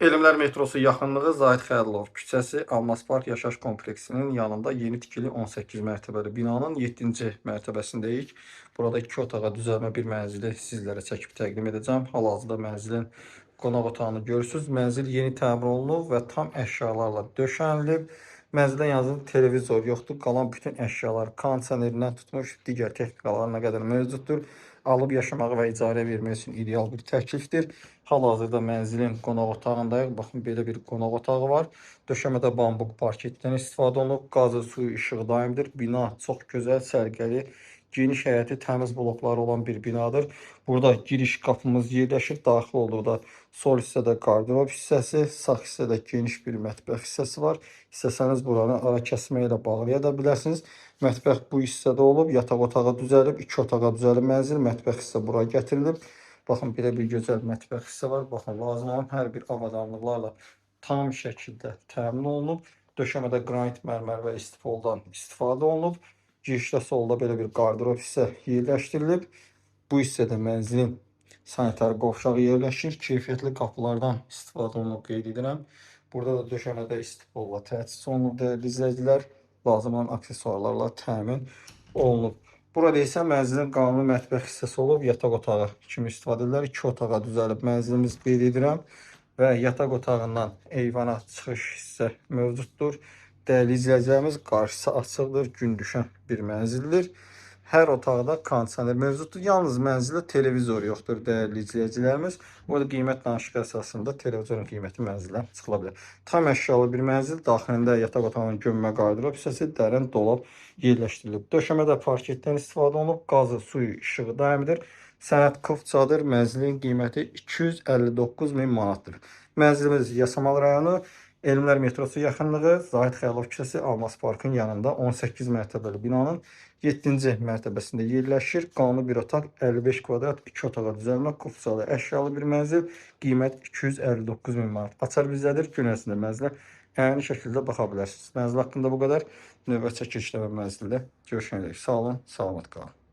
Elmlər metrosu yaxınlığı Zahid Xəylov küçəsi Almas Park yaşayış kompleksinin yanında yeni tikili 18 mərtəbəli binanın 7-ci mərtəbəsindəyik. Burada 2 otağa düzəlmə bir mənzili sizlərə çəkib təqdim edəcəm. Hal-hazırda mənzilin qonaq otağını görürsünüz. Mənzil yeni təmir olunub və tam əşyalarla döşənilib. Mənzildə yalnız televizor yoxdur. Qalan bütün əşyalar kondisionerindən tutmuş digər texnikalar nə qədər mövcuddur. Alıb yaşamağı və icarə vermək üçün ideal bir təklifdir. Hal-hazırda mənzilin qonaq otağındayıq. Baxın, belə bir qonaq otağı var. Döşəmədə bambuq parketdən istifadə olunub. Qazı, suyu, işığı daimdir. Bina çox gözəl, sərgəli, geniş həyəti, təmiz blokları olan bir binadır. Burada giriş qapımız yerləşir. Daxil olduqda sol hissədə qardirob hissəsi, sağ hissədə geniş bir mətbəx hissəsi var. İstəsəniz buranı ara kəsmə ilə bağlaya da bilərsiniz. Mətbəx bu hissədə olub, yataq otağı düzəlib, 2 otağa düzəlib mənzil, mətbəx hissə bura gətirilib. Baxın, belə bir gözəl mətbəx hissə var. Baxın, lazım olan hər bir avadanlıqlarla tam şəkildə təmin olunub. Döşəmədə qranit mərmər və istifoldan istifadə olunub. Girişdə solda belə bir qardirob hissə yerləşdirilib. Bu hissədə mənzilin sanitar qovşağı yerləşir. Keyfiyyətli qapılardan istifadə olunub qeyd edirəm. Burada da döşəmədə istifolla təchiz olunub dəyərli izləyicilər. Lazım olan aksesuarlarla təmin olunub. Burada isə mənzilin qanuni mətbəx hissəsi olub, yataq otağı kimi istifadə edilir. 2 otağa düzəlib mənzilimiz qeyd edirəm və yataq otağından eyvana çıxış hissə mövcuddur. Dəyərli izləyicilərimiz, qarşısı açıqdır, gün düşən bir mənzildir. Hər otaqda kondisioner mövcuddur. Yalnız mənzildə televizor yoxdur dəyərli izləyicilərimiz. O da qiymət danışığı əsasında televizorun qiyməti mənzildən çıxıla bilər. Tam əşyalı bir mənzil. Daxilində yataq otağının gömmə qardirob hissəsi, dərin dolab yerləşdirilib. Döşəmədə parketdən istifadə olunub. Qazı, suyu, işığı daimidir. Sənət Kılf çadır mənzilin qiyməti 259 min manatdır. Mənzilimiz Yasamal rayonu, Elmlər metrosu yaxınlığı, Zahid Xəylov küçəsi Almas Parkın yanında 18 mərtəbəli binanın 7-ci mərtəbəsində yerləşir. Qanuni bir otaq, 55 kvadrat, 2 otağa düzəlmə, kufsalı, əşyalı bir mənzil, qiymət 259 min manat. Açar bizdədir, gün ərzində mənzilə əyani şəkildə baxa bilərsiniz. Mənzil haqqında bu qədər. Növbə çəkilişdə və mənzildə görüşənədək. Sağ olun, salamat qalın.